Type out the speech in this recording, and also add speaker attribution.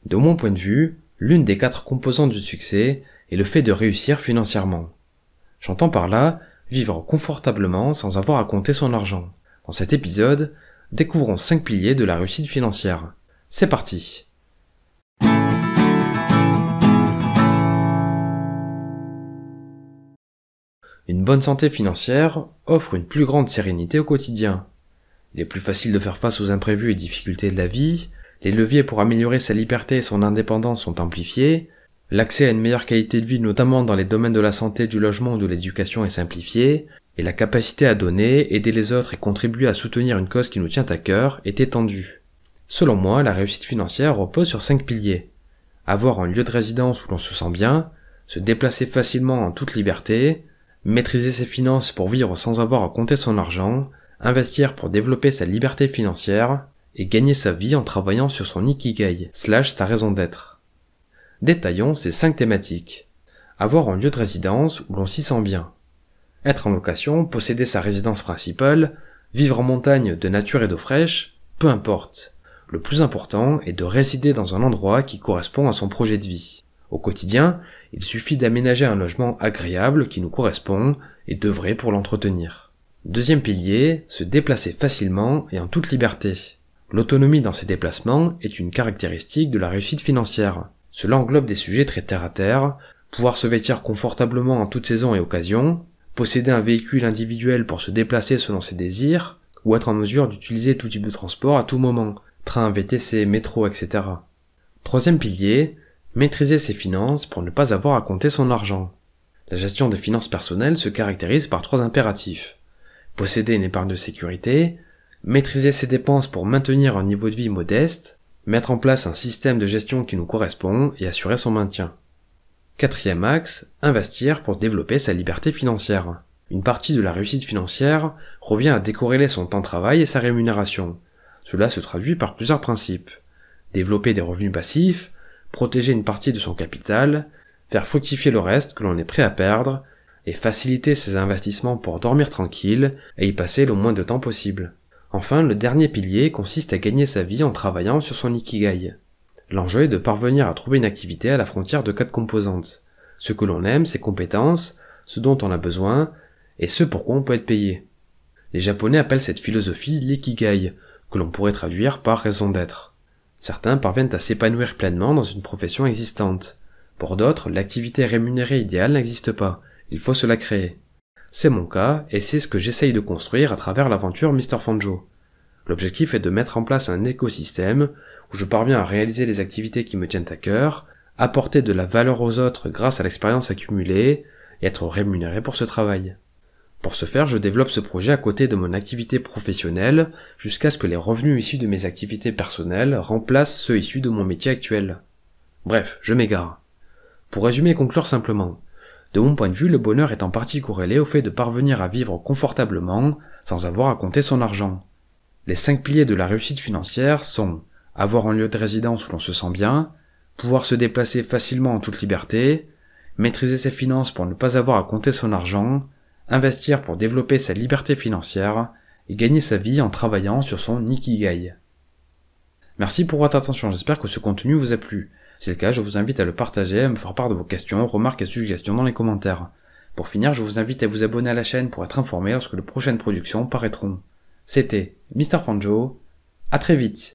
Speaker 1: De mon point de vue, l'une des 4 composantes du succès est le fait de réussir financièrement. J'entends par là vivre confortablement sans avoir à compter son argent. Dans cet épisode, découvrons 5 piliers de la réussite financière. C'est parti! Une bonne santé financière offre une plus grande sérénité au quotidien. Il est plus facile de faire face aux imprévus et difficultés de la vie, les leviers pour améliorer sa liberté et son indépendance sont amplifiés, l'accès à une meilleure qualité de vie notamment dans les domaines de la santé, du logement ou de l'éducation est simplifié, et la capacité à donner, aider les autres et contribuer à soutenir une cause qui nous tient à cœur est étendue. Selon moi, la réussite financière repose sur 5 piliers. Avoir un lieu de résidence où l'on se sent bien, se déplacer facilement en toute liberté, maîtriser ses finances pour vivre sans avoir à compter son argent, investir pour développer sa liberté financière, et gagner sa vie en travaillant sur son ikigai, / sa raison d'être. Détaillons ces 5 thématiques. Avoir un lieu de résidence où l'on s'y sent bien. Être en location, posséder sa résidence principale, vivre en montagne, de nature et d'eau fraîche, peu importe. Le plus important est de résider dans un endroit qui correspond à son projet de vie. Au quotidien, il suffit d'aménager un logement agréable qui nous correspond et d'œuvrer pour l'entretenir. Deuxième pilier, se déplacer facilement et en toute liberté. L'autonomie dans ses déplacements est une caractéristique de la réussite financière. Cela englobe des sujets très terre à terre, pouvoir se vêtir confortablement en toute saison et occasion, posséder un véhicule individuel pour se déplacer selon ses désirs, ou être en mesure d'utiliser tout type de transport à tout moment, train, VTC, métro, etc. Troisième pilier, maîtriser ses finances pour ne pas avoir à compter son argent. La gestion des finances personnelles se caractérise par 3 impératifs. Posséder une épargne de sécurité, maîtriser ses dépenses pour maintenir un niveau de vie modeste, mettre en place un système de gestion qui nous correspond et assurer son maintien. Quatrième axe, investir pour développer sa liberté financière. Une partie de la réussite financière revient à décorréler son temps de travail et sa rémunération. Cela se traduit par plusieurs principes. Développer des revenus passifs, protéger une partie de son capital, faire fructifier le reste que l'on est prêt à perdre, et faciliter ses investissements pour dormir tranquille et y passer le moins de temps possible. Enfin, le dernier pilier consiste à gagner sa vie en travaillant sur son ikigai. L'enjeu est de parvenir à trouver une activité à la frontière de 4 composantes. Ce que l'on aime, ses compétences, ce dont on a besoin, et ce pourquoi on peut être payé. Les Japonais appellent cette philosophie l'ikigai, que l'on pourrait traduire par raison d'être. Certains parviennent à s'épanouir pleinement dans une profession existante. Pour d'autres, l'activité rémunérée idéale n'existe pas, il faut se la créer. C'est mon cas, et c'est ce que j'essaye de construire à travers l'aventure Mr. Fanjo. L'objectif est de mettre en place un écosystème où je parviens à réaliser les activités qui me tiennent à cœur, apporter de la valeur aux autres grâce à l'expérience accumulée, et être rémunéré pour ce travail. Pour ce faire, je développe ce projet à côté de mon activité professionnelle, jusqu'à ce que les revenus issus de mes activités personnelles remplacent ceux issus de mon métier actuel. Bref, je m'égare. Pour résumer et conclure simplement, de mon point de vue, le bonheur est en partie corrélé au fait de parvenir à vivre confortablement sans avoir à compter son argent. Les 5 piliers de la réussite financière sont avoir un lieu de résidence où l'on se sent bien, pouvoir se déplacer facilement en toute liberté, maîtriser ses finances pour ne pas avoir à compter son argent, investir pour développer sa liberté financière et gagner sa vie en travaillant sur son ikigai. Merci pour votre attention, j'espère que ce contenu vous a plu. Si c'est le cas, je vous invite à le partager, à me faire part de vos questions, remarques et suggestions dans les commentaires. Pour finir, je vous invite à vous abonner à la chaîne pour être informé lorsque de prochaines productions paraîtront. C'était Mr. Fanjo, à très vite.